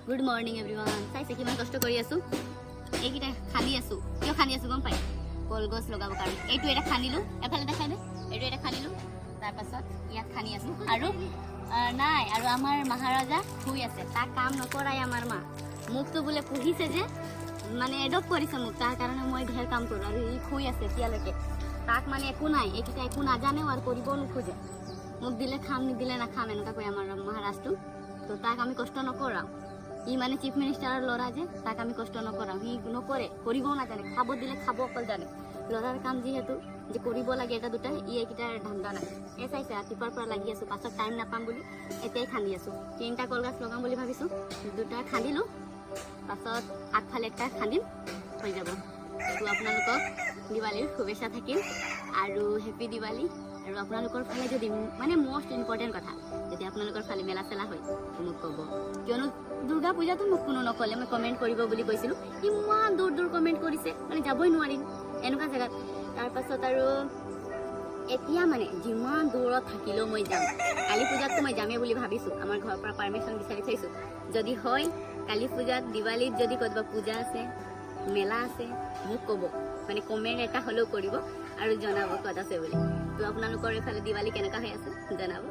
Good morning everyone. চাইছে কিমান কষ্ট কৰি আছোঁ। এইকেইটা খান্দি আছোঁ। কিয় খান্দি আছোঁ গম পায়? কলগছ লগাবৰ কাৰণে। এইটো এটা খান্দিলোঁ, এফালে দেখাই দে। এইটো এটা খান্দিলোঁ, তাৰপাছত ইয়াত খান্দি আছোঁ। আৰু নাই, আৰু আমাৰ মহাৰাজা শুই আছে। তাক কাম নকৰাই আমাৰ মা। মোকতো বোলে পুহিছে যে, মানে এডপ্ট কৰিছে মোক, তাৰ কাৰণে মই ঢেৰ কাম কৰোঁ। আৰু ই শুই আছে এতিয়ালৈকে। তাক মানে একো নাই, এইকেইটা একো নাজানেও আৰু কৰিবও নোখোজে। মোক দিলে খাম, নিদিলে নাখাম, এনেকুৱা কয় আমাৰ মহাৰাজটো। তো তাক আমি কষ্ট নকৰাওঁ। ই মানে চিফ মিনিষ্টাৰৰ ল'ৰা যে, তাক আমি কষ্ট নকৰাওঁ। সি নকৰে, কৰিবও নাজানে। খাব দিলে খাব অকল জানে। ল'ৰাৰ কাম যিহেতু যে কৰিব লাগে এটা দুটা, ই এইকেইটাৰ ধান্দা নাই। এই চাইছে ৰাতিপুৱাৰ পৰা লাগি আছোঁ, পাছত টাইম নাপাম বুলি এতিয়াই খান্দি আছোঁ। 3টা কলগছ লগাম বুলি ভাবিছোঁ, 2টা খান্দিলোঁ, পাছত আগফালে একটা খান্দিম, হৈ যাব। তো আপোনালোকক দিৱালীৰ শুভেচ্ছা থাকিল আৰু হেপী দিৱালী। আৰু আপোনালোকৰ ফালে যদি মানে মষ্ট ইম্পৰ্টেণ্ট কথা, যদি আপোনালোকৰ ফালে মেলা চেলা হয় মোক ক'ব। কিয়নো দুৰ্গা পূজাটো মোক কোনো নক'লে, মই কমেণ্ট কৰিব বুলি কৈছিলোঁ। ইমান দূৰ দূৰ কমেণ্ট কৰিছে, মানে যাবই নোৱাৰিম এনেকুৱা জেগাত। তাৰপাছত আৰু এতিয়া মানে যিমান দূৰত থাকিলেও মই যাম। কালী পূজাততো মই যামেই বুলি ভাবিছোঁ। আমাৰ ঘৰৰ পৰা পাৰ্মিশ্যন বিচাৰি থৈছোঁ। যদি হয় কালী পূজাত, দিৱালীত যদি ক'ৰবাত পূজা আছে, মেলা আছে, মোক ক'ব। মানে কমেণ্ট এটা হ'লেও কৰিব আৰু জনাব ক'ত আছে বুলি। তো আপোনালোকৰ এইফালে দিৱালী কেনেকুৱা হৈ আছে জনাব।